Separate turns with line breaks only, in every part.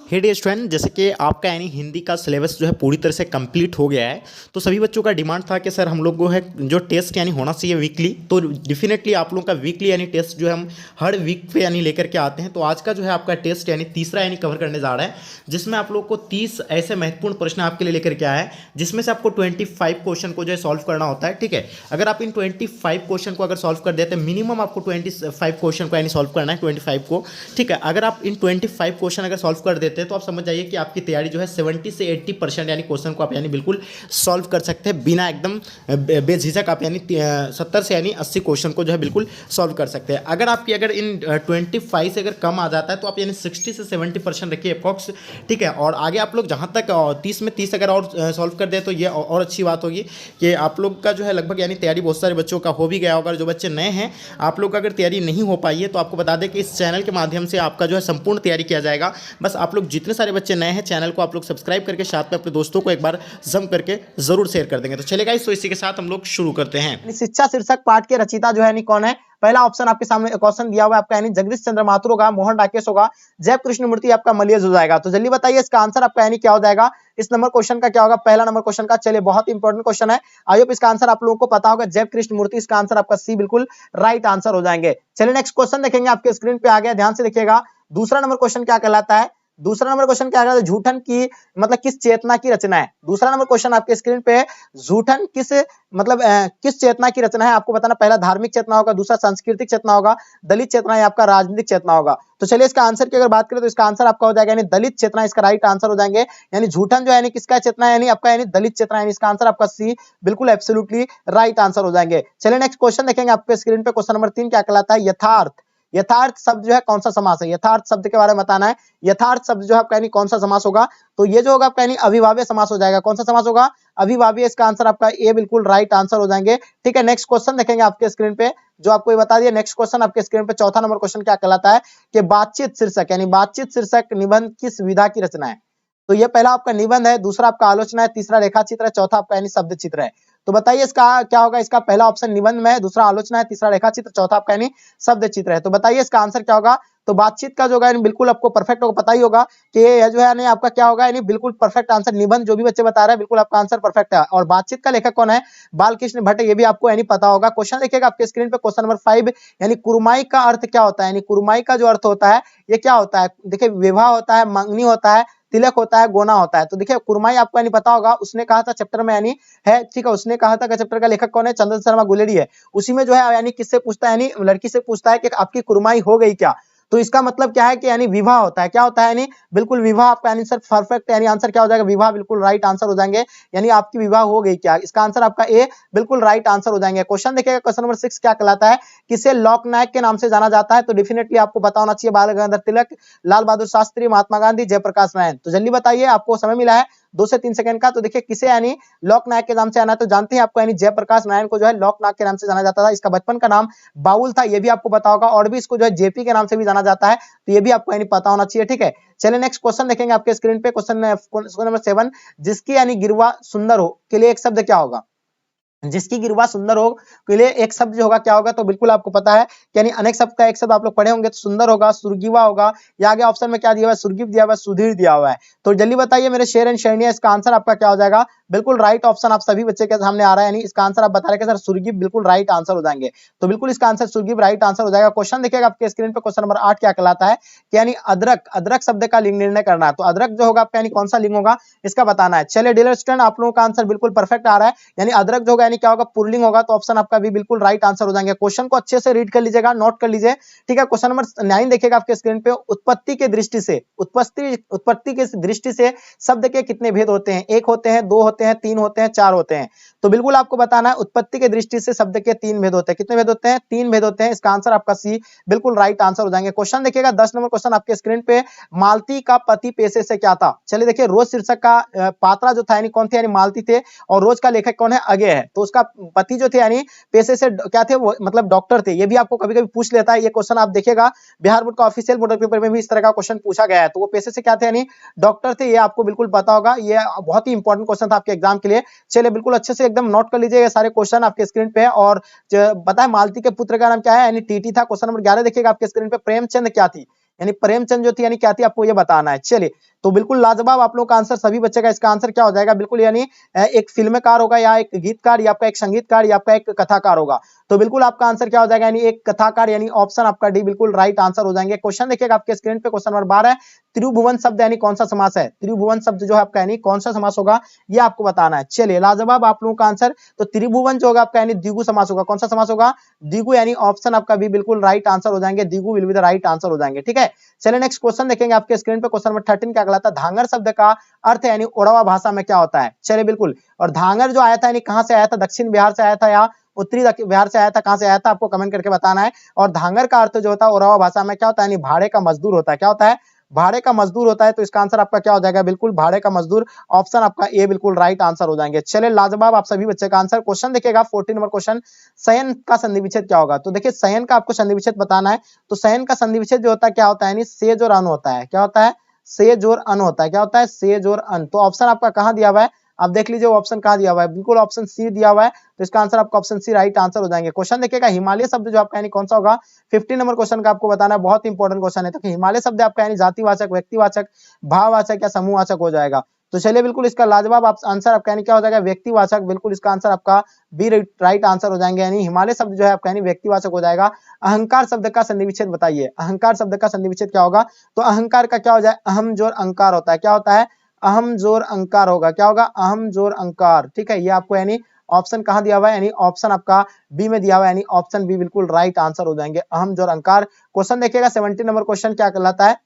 हे dear student, जैसे कि आपका यानी हिंदी का सिलेबस जो है पूरी तरह से कंप्लीट हो गया है। तो सभी बच्चों का डिमांड था कि सर हम लोग को है जो टेस्ट यानी होना चाहिए वीकली। तो डेफिनेटली आप लोगों का वीकली यानी टेस्ट जो है हम हर वीक पे यानी लेकर के आते हैं। तो आज का जो है आपका टेस्ट यानी तीसरा यानी कवर करने जा रहा है, जिसमें आप लोग को 30 ऐसे महत्वपूर्ण प्रश्न आपके लिए लेकर के आया है, जिसमें से आपको 25 क्वेश्चन को जो है सॉल्व करना होता है। ठीक है, अगर आप इन 25 क्वेश्चन को अगर सॉल्व कर देते हैं, मिनिमम आपको 25 क्वेश्चन को यानी सॉल्व करना है 25 को। ठीक है, अगर आप इन 25 क्वेश्चन अगर सॉल्व कर देते हैं तो आप समझ जाइए कि आपकी तैयारी जो है 70 से 80% यानी क्वेश्चन को आप यानी बिल्कुल सॉल्व कर सकते हैं बिना एकदम बेझिझक। आप यानी 70 से यानी 80 क्वेश्चन को जो है बिल्कुल सॉल्व कर सकते हैं। अगर आपकी अगर इन 25 से अगर कम आ जाता है तो आप यानी 60 से 70% रखिए अप्रॉक्स। ठीक है, और आगे आप लोग जहाँ तक 30 में 30 अगर और सॉल्व कर दे तो ये और अच्छी बात होगी कि आप लोग का जो है लगभग यानी तैयारी बहुत सारे बच्चों का हो भी गया होगा। जो बच्चे नए हैं, आप लोग का अगर तैयारी नहीं हो पाई है तो आपको बता दें कि इस चैनल के माध्यम से आपका जो है संपूर्ण तैयारी किया जाएगा। बस आप लोग जितने सारे बच्चे नए हैं, चैनल को आप लोग सब्सक्राइब करके साथ में अपने दोस्तों को एक बार जम करके जरूर शेयर कर देंगे। तो चलेगा, इस इसी के साथ हम लोग शुरू करते हैं।
शिक्षा शीर्षक पाठ के रचयिता जो है यानी कौन है? पहला ऑप्शन आपके सामने क्वेश्चन दिया हुआ है आपका यानी जगदीश चंद्र माथुर होगा, मोहन राकेश होगा, जय कृष्ण मूर्ति आपका मलियज हो जाएगा। तो जल्दी बताइए इसका आंसर आपका यानी क्या हो जाएगा? इस नंबर क्वेश्चन का क्या होगा? पहला नंबर क्वेश्चन का। चलिए, बहुत इंपॉर्टेंट क्वेश्चन है, आई होप इसका आंसर आप लोगों को पता होगा। जय कृष्ण मूर्ति, इसका आंसर आपका सी बिल्कुल राइट आंसर हो जाएंगे। चलिए नेक्स्ट क्वेश्चन देखेंगे, आपके स्क्रीन पे आ गया, ध्यान से देखिएगा। दूसरा नंबर क्वेश्चन क्या कहलाता है? दूसरा नंबर क्वेश्चन क्या कहलाता है? झूठन की मतलब किस चेतना की रचना है? दूसरा नंबर क्वेश्चन आपके स्क्रीन पे है, झूठन किस मतलब किस चेतना की रचना है? आपको बताना, पहला धार्मिक चेतना होगा, दूसरा सांस्कृतिक चेतना होगा, दलित चेतना या आपका राजनीतिक चेतना होगा। तो चलिए इसका आंसर की अगर बात करें तो इसका आंसर आपका हो जाएगा यानी दलित चेतना, इसका राइट आंसर हो जाएंगे। यानी झूठन जो है यानी किसका चेतना है? यानी आपका यानी दलित चेतना, यानी इसका आंसर आपका सी बिल्कुल एब्सोल्युटली राइट आंसर हो जाएंगे। चलिए नेक्स्ट क्वेश्चन देखेंगे, आपके स्क्रीन पे क्वेश्चन नंबर 3 क्या कहलाता है? यथार्थ। यथार्थ शब्द जो है कौन सा समास है? यथार्थ शब्द के बारे में बताना है। यथार्थ शब्द जो है आपका यानी कौन सा समास होगा? तो ये जो होगा आपका यानी अविभाज्य समास हो जाएगा। कौन सा समास होगा? अविभाज्य। इसका आंसर आपका ए बिल्कुल राइट आंसर हो जाएंगे। ठीक है, नेक्स्ट क्वेश्चन देखेंगे आपके स्क्रीन पे, जो आपको ये बता दिया। नेक्स्ट क्वेश्चन आपके स्क्रीन पे चौथा नंबर क्वेश्चन क्या कहलाता है? कि बातचीत शीर्षक यानी बातचीत शीर्षक निबंध किस विधा की रचना है? तो ये पहला आपका निबंध है, दूसरा आपका आलोचना है, तीसरा रेखा चित्र है, चौथा आपका यानी शब्द चित्र है। तो बताइए इसका क्या होगा? इसका पहला ऑप्शन निबंध में है, दूसरा आलोचना है, तीसरा रेखा चित्र, चौथा आपका यानी शब्द चित्र है। तो बताइए इसका आंसर क्या होगा? तो बातचीत का जो होगा बिल्कुल आपको परफेक्ट होगा, पता ही होगा कि ये जो है यानी आपका क्या होगा? यानी बिल्कुल परफेक्ट आंसर। निबंध जो भी बच्चे बता रहे हैं बिल्कुल आपका आंसर परफेक्ट है। और बातचीत का लेखक कौन है? बालकृष्ण भट्ट, ये भी आपको यानी पता होगा। क्वेश्चन देखिएगा आपके स्क्रीन पे, क्वेश्चन नंबर 5 यानी कुरमाई का अर्थ क्या होता है? यानी कुरमाई का जो अर्थ होता है ये क्या होता है? देखिए, विवाह होता है, मंगनी होता है, तिलक होता है, गोना होता है। तो देखिए कुरमाई आपको यानी पता होगा, उसने कहा था चैप्टर में यानी है, ठीक है, उसने कहा था कि चैप्टर का लेखक कौन है? चंदन शर्मा गुलेरी है। उसी में जो है यानी किससे पूछता है? यानी लड़की से पूछता है कि आपकी कुरमाई हो गई क्या? तो इसका मतलब क्या है कि यानी विवाह होता है। क्या होता है? यानी बिल्कुल विवाह आपका यानी सर परफेक्ट, यानी आंसर क्या हो जाएगा? विवाह बिल्कुल राइट आंसर हो जाएंगे। यानी आपकी विवाह हो गई क्या? इसका आंसर आपका ए बिल्कुल राइट आंसर हो जाएंगे। क्वेश्चन देखिएगा, क्वेश्चन नंबर 6 क्या कहलाता है? किसे लोकनायक के नाम से जाना जाता है? तो डेफिनेटली आपको पता होना चाहिए, बाल गंगाधर तिलक, लाल बहादुर शास्त्री, महात्मा गांधी, जयप्रकाश नारायण। तो जल्दी बताइए, आपको समय मिला है 2 से 3 सेकंड का। तो देखिए किसे यानी लोकनायक के नाम से आना है? तो जानते हैं आपको यानी जयप्रकाश नारायण को जो है लोकनायक के नाम से जाना जाता था। इसका बचपन का नाम बाउल था, ये भी आपको पता होगा। और भी इसको जो है जेपी के नाम से भी जाना जाता है, तो ये भी आपको यानी पता होना चाहिए। ठीक है, चलिए नेक्स्ट क्वेश्चन देखेंगे आपके स्क्रीन पे, क्वेश्चन नंबर 7, जिसकी यानी गिरवा सुंदर हो के लिए एक शब्द क्या होगा? जिसकी गिरवा सुंदर हो के लिए एक शब्द जो होगा क्या होगा? तो बिल्कुल आपको पता है यानी अनेक शब्द का एक शब्द आप लोग पढ़े होंगे, तो सुंदर होगा, सुर्गिवा होगा, या आगे ऑप्शन में क्या दिया हुआ है? सुर्गिव दिया हुआ है, सुधीर दिया हुआ है। तो जल्दी बताइए मेरे शेर एंड शेरनिया, इसका आंसर आपका क्या हो जाएगा? बिल्कुल राइट ऑप्शन आप सभी बच्चे के सामने आ रहा है, यानी इसका आंसर आप बता रहे हैं सर सुर्गिव बिल्कुल राइट आंसर हो जाएंगे। तो बिल्कुल इसका आंसर सुर्गिव राइट आंसर हो जाएगा। क्वेश्चन देखिएगा आपके स्क्रीन पे, क्वेश्चन नंबर 8 क्या कहलाता है? कि यानी अदरक, अदरक शब्द का लिंग निर्णय करना है। तो अदरक जो होगा आपका यानी कौन सा लिंग होगा? इसका बताना है। चलिए डियर स्टूडेंट, आप लोगों का आंसर बिल्कुल परफेक्ट आ रहा है, यानी अदरक जो होगा यानी क्या होगा? पुल्लिंग होगा। तो ऑप्शन आपका भी बिल्कुल राइट आंसर हो जाएंगे। क्वेश्चन को अच्छे से रीड कर लीजिएगा, नोट कर लीजिए। ठीक है, क्वेश्चन नंबर 9 देखिएगा आपके स्क्रीन पे, उत्पत्ति के दृष्टि से, उत्पत्ति के दृष्टि से शब्द के कितने भेद होते हैं? 1 होते हैं, 2 होते हैं, 3 होते हैं, 4 होते हैं। तो बिल्कुल आपको बताना है, उत्पत्ति के दृष्टि से शब्द के 3 भेद होते हैं। कितने भेद होते हैं? 3 भेद होते हैं। इसका आंसर आपका सी बिल्कुल राइट आंसर हो जाएंगे। क्वेश्चन देखिएगा 10 नंबर क्वेश्चन आपके स्क्रीन पे, मालती का पति पेशे से क्या था? चलिए देखिए, रोज शीर्षक का पात्रा जो था यानी कौन थे? यानी मालती थे। और रोज का लेखक कौन है? अजय है। तो उसका पति जो थे यानी पेशे से क्या थे? वो मतलब डॉक्टर थे। ये भी आपको कभी-कभी पूछ लेता है, ये क्वेश्चन आप देखिएगा बिहार बोर्ड का ऑफिशियल मॉडल पेपर में भी इस तरह का क्वेश्चन पूछा गया है। तो वो पेशे से क्या थे? यानी डॉक्टर थे। ये आपको बिल्कुल पता होगा, ये बहुत ही इंपॉर्टेंट क्वेश्चन था आपके एग्जाम के लिए। चलिए बिल्कुल अच्छे से एकदम नोट कर लीजिए, ये सारे क्वेश्चन आपके स्क्रीन पे है। और पता है मालती के पुत्र का नाम क्या है? यानी टीटी था। क्वेश्चन नंबर 11 देखिएगा आपके स्क्रीन पे, प्रेमचंद क्या थी? यानी प्रेमचंद जो थी यानी क्या थी? आपको ये बताना है। चलिए तो बिल्कुल लाजवाब आप लोगों का आंसर सभी बच्चे का इसका आंसर क्या हो जाएगा, बिल्कुल यानी एक फिल्मकार होगा या एक गीतकार या आपका एक संगीतकार या आपका एक कथाकार होगा। तो बिल्कुल आपका आंसर क्या हो जाएगा, यानी एक कथाकार, यानी ऑप्शन आपका डी बिल्कुल राइट आंसर हो जाएंगे। क्वेश्चन देखिएगा आपके स्क्रीन पे, क्वेश्चन नंबर 12 है, त्रिभुवन शब्द यानी कौन सा समास है, त्रिभुवन शब्द जो है आपका यानी कौन सा समास होगा, ये आपको बताना है। चलिए लाजवाब आप लोगों का आंसर, तो त्रिभुवन जो होगा आपका यानी द्विगु समास होगा। कौन सा समास होगा, द्विगु, यानी ऑप्शन आपका भी बिल्कुल राइट आंसर हो जाएंगे, द्विगु will be the right answer हो जाएंगे। ठीक है, चलिए नेक्स्ट क्वेश्चन देखेंगे आपके स्क्रीन पे, क्वेश्चन नंबर 13 क्या कहलाता है, धांगर शब्द का अर्थ यानी ओड़वा भाषा में क्या होता है। चलिए बिल्कुल, और धांगर जो आया था यानी कहां से आया था, दक्षिण बिहार से आया था या उत्तरी बिहार से आया था, कहां से आया था, आपको कमेंट करके बताना है। और धांगर का अर्थ जो होता है ओड़वा भाषा में क्या होता है, यानी भाड़े का मजदूर होता है। क्या होता है, भाड़े का मजदूर होता है। तो इसका आंसर आपका क्या हो जाएगा, बिल्कुल भाड़े का मजदूर, ऑप्शन आपका ए बिल्कुल राइट आंसर हो जाएंगे। चलिए लाजवाब आप सभी बच्चे का आंसर। क्वेश्चन देखिएगा 14 नंबर क्वेश्चन, शयन का संधि विच्छेद क्या होगा। तो देखिए शयन का आपको संधि विच्छेद बताना है। तो शयन का संधि विच्छेद जो होता है क्या होता है, यानी से जोर अन होता है। क्या होता है, से जोर अन होता है। क्या होता है, से जोर अन। तो ऑप्शन आपका कहां दिया हुआ है, आप देख लीजिए ऑप्शन कहां दिया हुआ है, बिल्कुल ऑप्शन सी दिया हुआ है। तो इसका आंसर आपका ऑप्शन सी राइट आंसर हो जाएंगे। क्वेश्चन देखिएगा हिमालय शब्द जो आपका यानी कौन सा होगा, 15 नंबर क्वेश्चन का आपको बताना है, बहुत इंपॉर्टेंट क्वेश्चन है। तो हिमालय शब्द आपका यानी जातिवाचक, व्यक्तिवाचक, भाववाचक या समूहवाचक हो जाएगा। तो चलिए बिल्कुल इसका लाजवाब आंसर आपका यानी क्या हो जाएगा, व्यक्तिवाचक, बिल्कुल इसका आंसर आपका बी राइट आंसर हो जाएंगे, यानी हिमालय शब्द जो है आपका यानी व्यक्तिवाचक हो जाएगा। अहंकार शब्द का संधि विच्छेद बताइए, अहंकार शब्द का संधि विच्छेद क्या होगा। तो अहंकार का क्या हो जाए, अहम जोर अंकार होता है। क्या होता है, अहम जोर अंकार होगा। क्या होगा, अहम जोर अंकार। ठीक है, ये आपको यानी ऑप्शन कहां दिया हुआ है, यानी ऑप्शन आपका बी में दिया हुआ है, यानी ऑप्शन बी बिल्कुल राइट आंसर हो जाएंगे, अहम जोर अंकार। क्वेश्चन देखिएगा 17 नंबर क्वेश्चन क्या कहलाता है,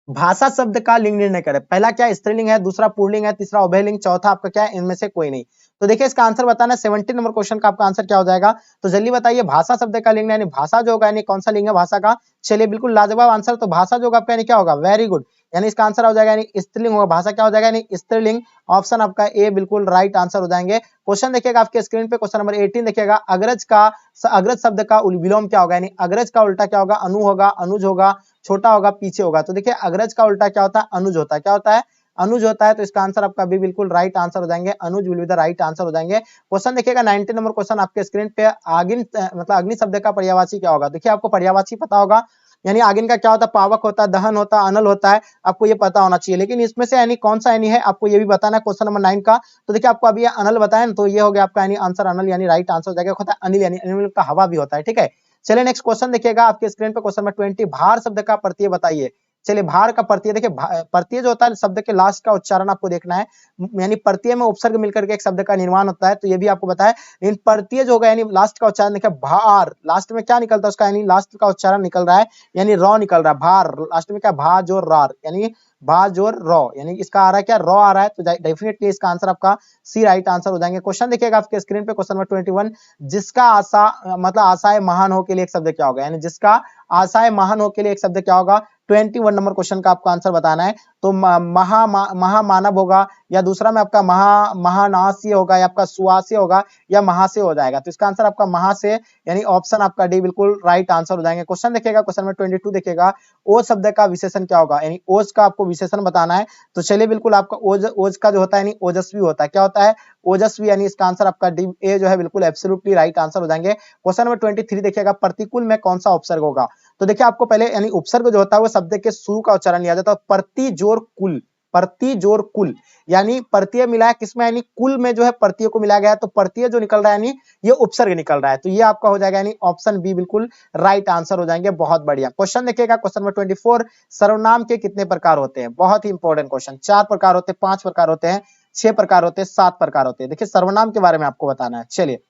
भाषा शब्द का लिंग निर्णय करें। पहला क्या स्त्रीलिंग है, दूसरा पुल्लिंग है, तीसरा उभयलिंग, चौथा आपका क्या है, इनमें से कोई नहीं। तो देखिए इसका आंसर बताना है। 17 नंबर क्वेश्चन का आपका आंसर क्या हो जाएगा, तो जल्दी बताइए, भाषा शब्द का लिंग यानी भाषा जो होगा यानी कौन सा लिंग है भाषा का। चलिए बिल्कुल लाजवाब आंसर, तो भाषा जो होगा आपका यानी क्या होगा, वेरी गुड, यानी इसका आंसर हो जाएगा यानी स्त्रीलिंग होगा, भाषा क्या हो जाएगा यानी स्त्रीलिंग, ऑप्शन आपका ए बिल्कुल राइट आंसर हो जाएंगे। क्वेश्चन देखिएगा आपके स्क्रीन पे, क्वेश्चन नंबर 18 देखिएगा, अग्रज शब्द का विलोम क्या होगा, यानी अग्रज का उल्टा क्या होगा, अनु होगा, अनुज होगा, छोटा होगा, पीछे होगा। तो देखिए अग्रज का उल्टा क्या होता है, अनुज होता है। क्या होता है, अनुज होता है। तो इसका आंसर आपका भी बिल्कुल राइट आंसर हो जाएंगे, अनुज will be the right answer हो जाएंगे। क्वेश्चन देखिएगा 19 नंबर क्वेश्चन आपके स्क्रीन पे, आगिन मतलब अग्नि शब्द का पर्यायवाची क्या होगा। देखिए आपको पर्यायवाची पता होगा, यानी आगिन का क्या होता है, पावक होता है, दहन होता है, अनल होता है, आपको ये पता होना चाहिए। लेकिन इसमें से यानी कौन सा यानी है आपको ये भी बताना है क्वेश्चन नंबर 9 का। तो देखिए आपको अभी अनल बताया ना, तो ये हो गया आपका यानी आंसर अनल, यानी राइट आंसर हो जाएगा। होता है अनिल, यानी अनिल का हवा भी होता है। ठीक है, चलिए नेक्स्ट क्वेश्चन देखिएगा आपके स्क्रीन पे, क्वेश्चन नंबर 20, भार शब्द का प्रत्यय बताइए। चलिए भार का प्रत्यय, देखिए प्रत्यय जो होता है शब्द के लास्ट का उच्चारण आपको देखना है, यानी प्रत्यय में उपसर्ग मिलकर के एक शब्द का निर्माण होता है, तो ये भी आपको बताया। लेकिन प्रत्यय जो होगा यानी लास्ट का उच्चारण देखिए भार, लास्ट में क्या निकलता है उसका, यानी लास्ट का उच्चारण निकल रहा है, यानी रॉ निकल रहा है, भार लास्ट में क्या, भा जोर रार, यानी भा जोर रॉ, यानी इसका आ रहा है क्या, रॉ आ रहा है। तो डेफिनेटली इसका आंसर आपका सी राइट आंसर हो जाएंगे। क्वेश्चन देखिएगा आपके स्क्रीन पे, क्वेश्चन नंबर 21, जिसका आशा मतलब आशाएं महान हो के लिए एक शब्द क्या होगा, यानी जिसका आशाएं महान हो के लिए एक शब्द क्या होगा। 21 नंबर क्वेश्चन का आपको आंसर बताना है। तो महामानव होगा, या दूसरा में आपका महानास्य होगा, या आपका सुवास्य होगा, या महासे हो जाएगा। तो इसका आंसर आपका महासे, यानी ऑप्शन आपका डी बिल्कुल राइट आंसर हो जाएंगे। क्वेश्चन देखिएगा क्वेश्चन नंबर 22 देखिएगा, ओज शब्द का विशेषण क्या होगा, यानी ओज का आपको विशेषण बताना है। तो चलिए बिल्कुल आपका ओज का जो होता है यानी ओजस्वी होता है। क्या होता है, ओजस्वी, यानी इसका आंसर आपका डी ए जो है बिल्कुल एब्सोल्युटली राइट आंसर हो जाएंगे। क्वेश्चन नंबर 23 देखिएगा, प्रतिकूल में कौन सा उपसर्ग होगा। तो देखिए आपको पहले यानी उपसर्ग जो होता है वो शब्द के शुरू का उच्चारण लिया जाता है, प्रति जोर कुल, प्रति जोर कुल, यानी प्रत्यय मिला है किसमें, यानी कुल में जो है प्रत्यय को मिलाया गया है, तो प्रत्यय जो निकल रहा है यानी ये उपसर्ग निकल रहा है। तो ये आपका हो जाएगा यानी ऑप्शन बी बिल्कुल राइट आंसर हो जाएंगे। बहुत बढ़िया। क्वेश्चन देखिएगा क्वेश्चन नंबर 24, सर्वनाम के कितने प्रकार होते हैं। बहुत ही इंपॉर्टेंट क्वेश्चन, 4 प्रकार होते हैं, 5 प्रकार होते हैं, 6 प्रकार होते हैं, 7 प्रकार होते हैं। देखिए सर्वनाम के बारे में आपको बताना है। चलिए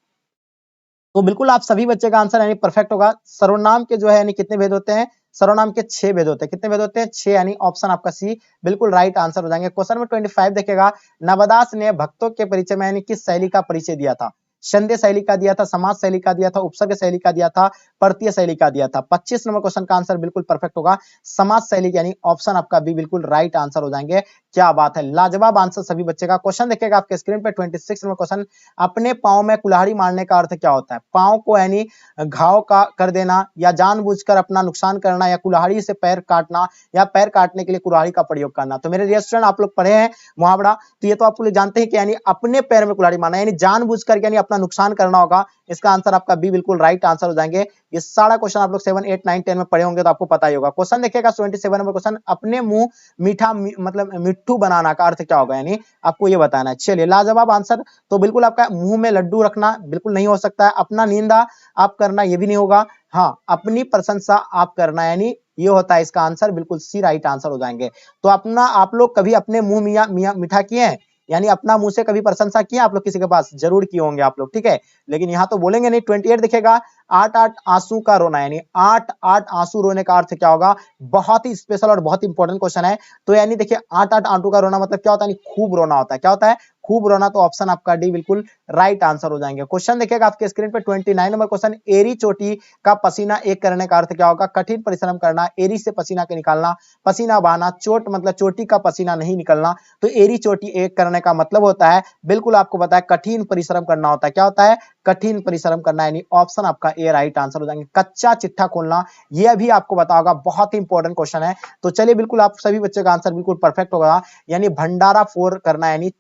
तो बिल्कुल आप सभी बच्चे का आंसर यानी परफेक्ट होगा। सर्वनाम के जो है यानी कितने भेद होते हैं, सर्वनाम के 6 भेद होते हैं। कितने भेद होते हैं, 6, यानी ऑप्शन आपका सी बिल्कुल राइट आंसर हो जाएंगे। क्वेश्चन नंबर 25 देखिएगा, नवदास ने भक्तों के परिचय में यानी किस शैली का परिचय दिया था। संदेह शैली का दिया था, समाज शैली का दिया था, उपसर्ग शैली का दिया था, प्रत्यय शैली का दिया था। 25 नंबर क्वेश्चन का आंसर बिल्कुल परफेक्ट होगा, समाज शैली, यानी ऑप्शन आपका बी बिल्कुल राइट आंसर हो जाएंगे। क्या बात है, लाजवाब आंसर सभी बच्चे का। क्वेश्चन देखिएगा आपके स्क्रीन पे 26 नंबर क्वेश्चन, अपने पांव में कुल्हाड़ी मारने का अर्थ क्या होता है? पांव को यानी घाव का कर देना, या जानबूझकर अपना नुकसान करना, या कुल्हाड़ी से पैर काटना, या पैर काटने के लिए कुल्हाड़ी का प्रयोग करना। तो मेरे डियर स्टूडेंट, आप लोग पढ़े हैं मुहावरा, तो ये तो आप लोग जानते हैं कि यानी अपने पैर में कुल्हाड़ी मारना यानी जानबूझकर यानी अपना नुकसान करना होगा। इसका आंसर आपका बी बिल्कुल राइट आंसर हो जाएंगे। ये सारा क्वेश्चन आप लोग 7, 8, 9, 10 में पढ़े होंगे तो आपको पता ही होगा। क्वेश्चन देखिएगा 27 नंबर क्वेश्चन, अपने मुंह मीठा मतलब मिट्ठू बनाना का अर्थ क्या होगा? यानी आपको ये बताना है। चलिए, लाजवाब आंसर। तो बिल्कुल आपका मुंह में लड्डू रखना बिल्कुल नहीं हो सकता है। अपना निंदा आप करना ये भी नहीं होगा। हाँ, अपनी प्रशंसा आप करना यानी ये होता है इसका आंसर, बिल्कुल सी राइट आंसर हो जाएंगे। तो अपना आप लोग कभी अपने मुंह मियां मीठा किए हैं? यानी अपना मुंह से कभी प्रशंसा किया आप लोग किसी के पास? जरूर किए होंगे आप लोग, ठीक है, लेकिन यहाँ तो बोलेंगे नहीं। 28 दिखेगा, 8 आंसू का रोना, यानी 8 आंसू रोने का अर्थ क्या होगा? बहुत ही स्पेशल और बहुत इंपॉर्टेंट क्वेश्चन है। तो यानी देखिए 8 आंसू का रोना मतलब क्या होता है? खूब रोना होता है। क्या होता है? खूब रोना। तो ऑप्शन आपका डी बिल्कुल राइट आंसर हो जाएंगे। क्वेश्चन देखिएगा आपके स्क्रीन पे 29 नंबर क्वेश्चन, एरी चोटी का पसीना एक करने का अर्थ क्या होगा? कठिन परिश्रम करना, एरी से पसीना के निकालना, पसीना बहाना, चोट मतलब चोटी का पसीना नहीं निकलना। तो एरी चोटी एक करने का मतलब होता है, बिल्कुल आपको पता है, कठिन परिश्रम करना होता है। क्या होता है? कठिन परिश्रम करना, यानी ऑप्शन आपका ए राइट आंसर हो जाएंगे। कच्चा चिट्ठा खोलना, यह भी आपको पता होगा, बहुत ही इंपॉर्टेंट क्वेश्चन है। तो चलिए, बिल्कुल आप सभी बच्चों का आंसर बिल्कुल परफेक्ट होगा। यानी भंडारा फोड़ करना, यानी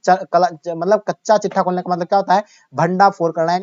मतलब कच्चा चिट्ठा खोलने का मतलब क्या होता है? भंडा फोड़ करना है।